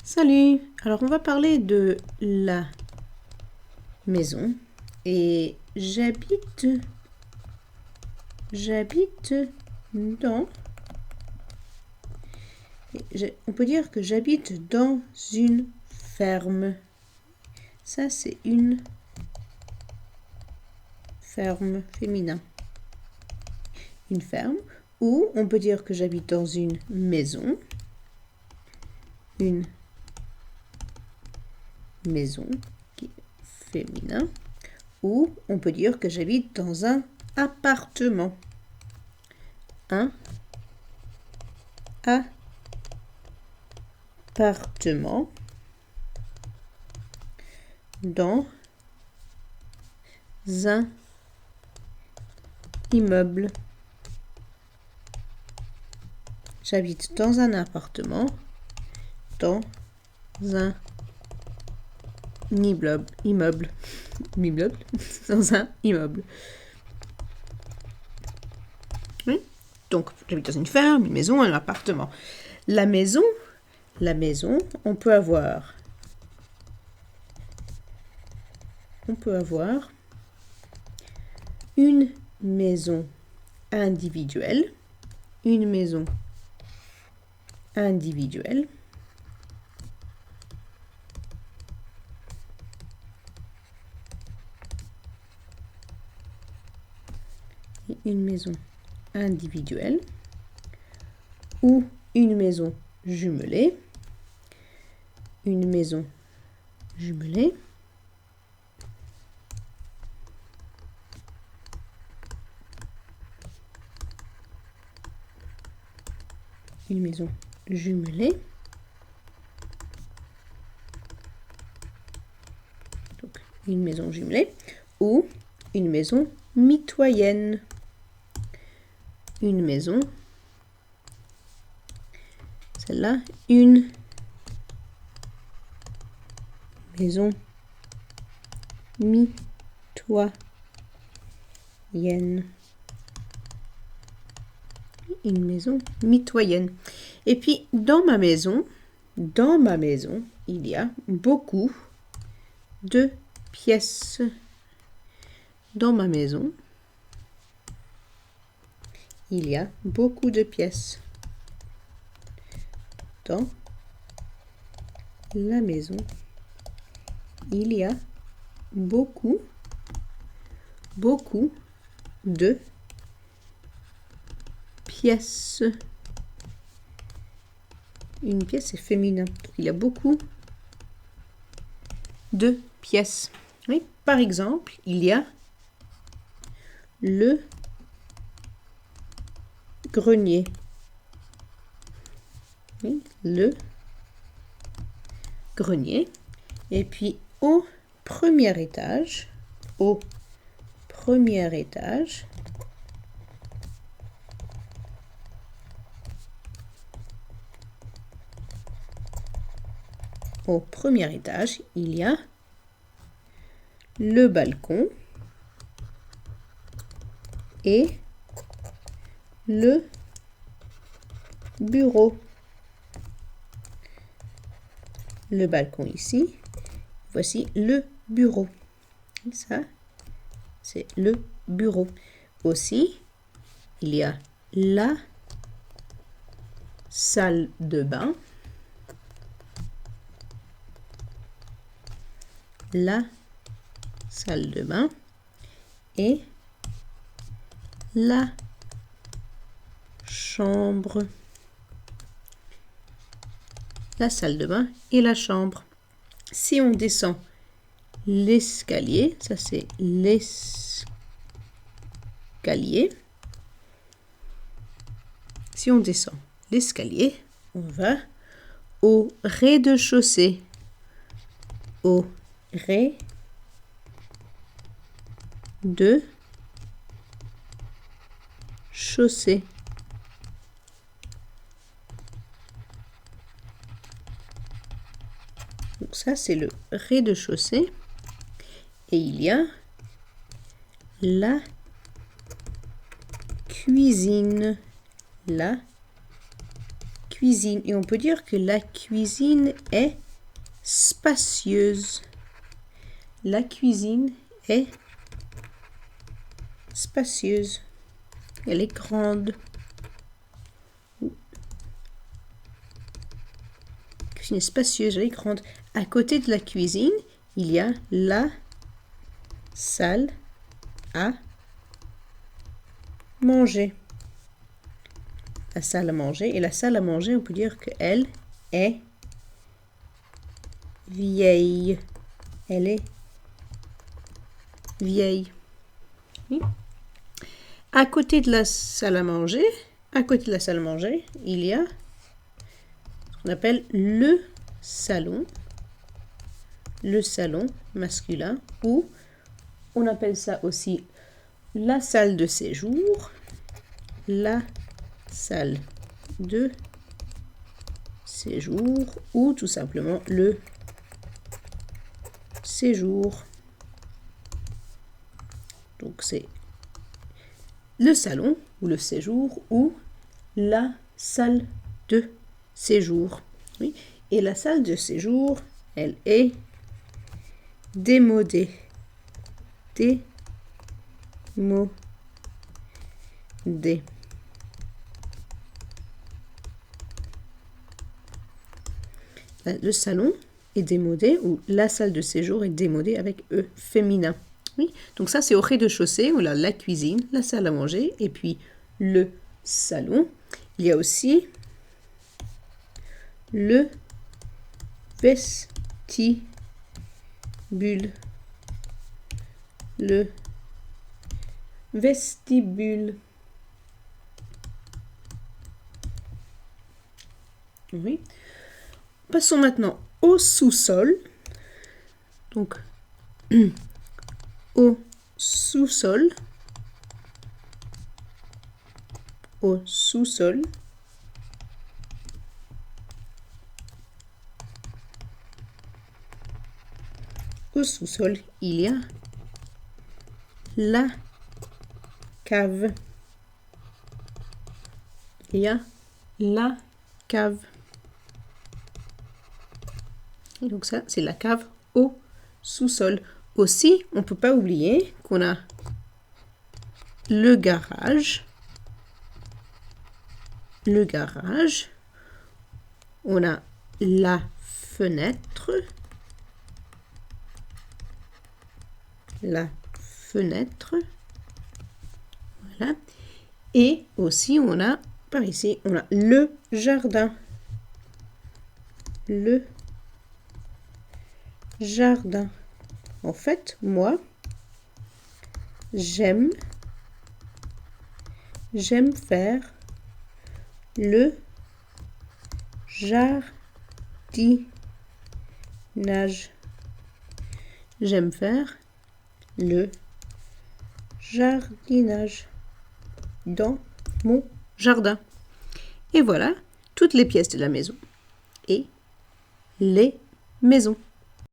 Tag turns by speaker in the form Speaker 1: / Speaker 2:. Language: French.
Speaker 1: Salut! Alors on va parler de la maison et j'habite dans... On peut dire que j'habite dans une ferme. Ça c'est une ferme féminin. Une ferme. Ou on peut dire que j'habite dans une maison. Une maison qui est féminin. Ou on peut dire que j'habite dans un appartement. Un appartement dans un immeuble. J'habite dans un appartement dans un immeuble. Dans un immeuble. Oui. Donc, j'habite dans une ferme, une maison, un appartement. La maison, on peut avoir une maison individuelle, une maison individuelle, une maison individuelle ou une maison jumelée, une maison jumelée, une maison jumelée, donc une maison jumelée, ou une maison mitoyenne, une maison, celle-là, une maison mitoyenne. Une maison mitoyenne. Et puis, dans ma maison, il y a beaucoup de pièces. Dans ma maison, il y a beaucoup de pièces. Dans la maison, il y a beaucoup de pièces. Une pièce est féminin. Donc, il y a beaucoup de pièces. Oui, par exemple, il y a le grenier. Oui, le grenier. Et puis, au premier étage, il y a le balcon et le bureau. Le balcon ici, voici le bureau. Ça, c'est le bureau. Aussi, il y a la salle de bain. La salle de bain et la chambre. La salle de bain et la chambre. Si on descend l'escalier, ça c'est l'escalier. Si on descend l'escalier, on va au rez-de-chaussée. Au rez-de-chaussée. Donc ça, c'est le rez-de-chaussée. Et il y a la cuisine. La cuisine. Et on peut dire que la cuisine est spacieuse. La cuisine est spacieuse. Elle est grande. La cuisine est spacieuse, elle est grande. À côté de la cuisine, il y a la salle à manger. La salle à manger. Et la salle à manger, on peut dire qu'elle est vieille. Elle est vieille. Oui. À côté de la salle à manger, il y a ce qu'on appelle le salon masculin, ou on appelle ça aussi la salle de séjour, la salle de séjour, ou tout simplement le séjour. Donc c'est le salon ou le séjour ou la salle de séjour. Oui. Et la salle de séjour, elle est démodée. Démodée. Le salon est démodé, ou la salle de séjour est démodée avec E féminin. Oui, donc ça c'est au rez-de-chaussée, on a la cuisine, la salle à manger et puis le salon. Il y a aussi le vestibule. Le vestibule. Oui. Passons maintenant au sous-sol. Donc, au sous-sol. Au sous-sol. Au sous-sol, il y a la cave. Il y a la cave. Et donc ça, c'est la cave au sous-sol. Aussi, on ne peut pas oublier qu'on a le garage. Le garage. On a la fenêtre. La fenêtre. Voilà. Et aussi, on a, par ici, on a le jardin. Le jardin. En fait, moi, j'aime faire le jardinage. J'aime faire le jardinage dans mon jardin. Et voilà toutes les pièces de la maison et les maisons.